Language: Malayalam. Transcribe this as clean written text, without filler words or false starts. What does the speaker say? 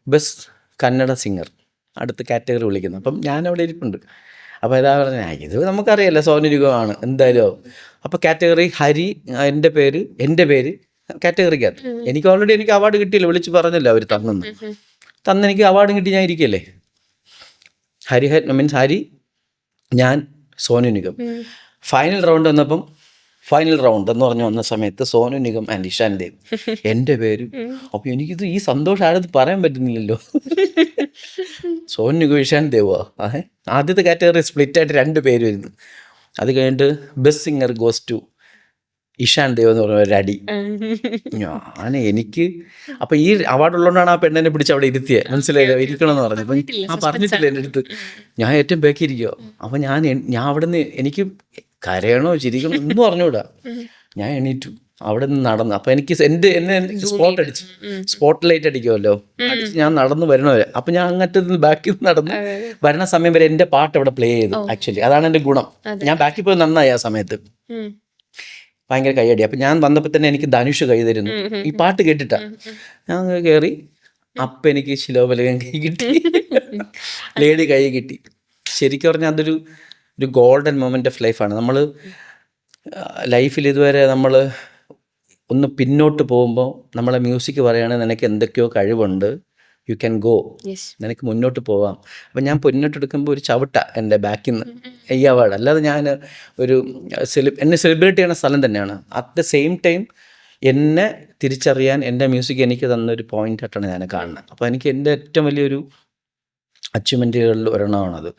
ബെസ്റ്റ് കന്നഡ സിംഗർ അടുത്ത കാറ്റഗറി വിളിക്കുന്നത്. അപ്പം ഞാൻ അവിടെ ഇരിപ്പുണ്ട്. അപ്പോൾ ഇതാ പറഞ്ഞാൽ ഇത് നമുക്കറിയാമല്ലോ സോനു നിഗമാണ് എന്തായാലും. അപ്പോൾ കാറ്റഗറി ഹരി, എൻ്റെ പേര് കാറ്റഗറിക്കകത്ത് എനിക്ക് ഓൾറെഡി എനിക്ക് അവാർഡ് കിട്ടിയില്ല, വിളിച്ച് പറഞ്ഞല്ലോ അവർ തന്നെനിക്ക് അവാർഡും കിട്ടി, ഞാൻ ഇരിക്കല്ലേ. മീൻസ് ഹരി, ഞാൻ, സോനു നിഗം. ഫൈനൽ റൗണ്ട് വന്നപ്പം ഫൈനൽ റൗണ്ട് എന്ന് പറഞ്ഞു വന്ന സമയത്ത് സോനു നിഗം ആൻഡ് ഇഷാൻ ദേവ് എൻ്റെ പേര്. അപ്പോൾ എനിക്കിത് ഈ സന്തോഷം ആരത് പറയാൻ പറ്റുന്നില്ലല്ലോ. സോനു നിഗം ഇഷാൻ ദേവാ. ആദ്യത്തെ കാറ്റഗറി സ്പ്ലിറ്റായിട്ട് 2 പേര് വരുന്നു. അത് കഴിഞ്ഞിട്ട് best singer goes to Ishan Dev എന്ന് പറഞ്ഞ ഒരു അടി. എനിക്ക് അപ്പം ഈ അവാർഡ് ഉള്ളതുകൊണ്ടാണ് ആ പെണ്ണിനെ പിടിച്ച് അവിടെ ഇരുത്തിയത്, മനസ്സിലായില്ലോ, ഇരിക്കണം എന്ന് പറഞ്ഞു. അപ്പം പറഞ്ഞിട്ടില്ല എൻ്റെ അടുത്ത്, ഞാൻ ഏറ്റവും ബാക്കിയിരിക്കുമോ. അപ്പം ഞാൻ അവിടെ നിന്ന് എനിക്ക് കരയണോ ചിരിക്കണോ ഒന്നും പറഞ്ഞുകൂടാ. ഞാൻ എണീറ്റു അവിടെ നിന്ന് നടന്നു. അപ്പം എനിക്ക് എന്നെ സ്പോട്ട് ലൈറ്റ് അടിക്കുമല്ലോ, അടിച്ച് ഞാൻ നടന്നു വരണവരെ. അപ്പം ഞാൻ അങ്ങനത്തെ ബാക്കിൽ നിന്ന് നടന്ന് വരണ സമയം വരെ എൻ്റെ പാട്ട് അവിടെ പ്ലേ ചെയ്തു. ആക്ച്വലി അതാണ് എൻ്റെ ഗുണം. ഞാൻ ബാക്കിൽ പോയി നന്നായി ആ സമയത്ത്, ഭയങ്കര കൈയടി. അപ്പം ഞാൻ വന്നപ്പോൾ തന്നെ എനിക്ക് ധനുഷ് കൈ തരുന്നു ഈ പാട്ട് കേട്ടിട്ടാ. ഞാൻ കയറി, അപ്പം എനിക്ക് ശിലോപലകൻ കൈ കിട്ടി, ലേഡി കൈ കിട്ടി. ശരിക്കും പറഞ്ഞാൽ അതൊരു ഗോൾഡൻ മൊമെൻ്റ് ഓഫ് ലൈഫാണ്. നമ്മൾ ലൈഫിൽ ഇതുവരെ നമ്മൾ ഒന്ന് പിന്നോട്ട് പോകുമ്പോൾ നമ്മളെ മ്യൂസിക് പറയുകയാണെങ്കിൽ നിനക്ക് എന്തൊക്കെയോ കഴിവുണ്ട്, യു ക്യാൻ ഗോ, നിനക്ക് മുന്നോട്ട് പോവാം. അപ്പം ഞാൻ മുന്നോട്ട് എടുക്കുമ്പോൾ ഒരു ചവിട്ട എൻ്റെ ബാക്കിൽ നിന്ന് ഈ അവാർഡ്. അല്ലാതെ ഞാൻ എന്നെ സെലിബ്രേറ്റ് ചെയ്യുന്ന സ്ഥലം തന്നെയാണ്. അറ്റ് ദ സെയിം ടൈം എന്നെ തിരിച്ചറിയാൻ എൻ്റെ മ്യൂസിക് എനിക്ക് തന്നൊരു പോയിൻ്റായിട്ടാണ് ഞാൻ കാണുന്നത്. അപ്പോൾ എനിക്ക് എൻ്റെ ഏറ്റവും വലിയൊരു അച്ചീവ്മെൻറ്റുകളിൽ ഒരെണ്ണമാണത്.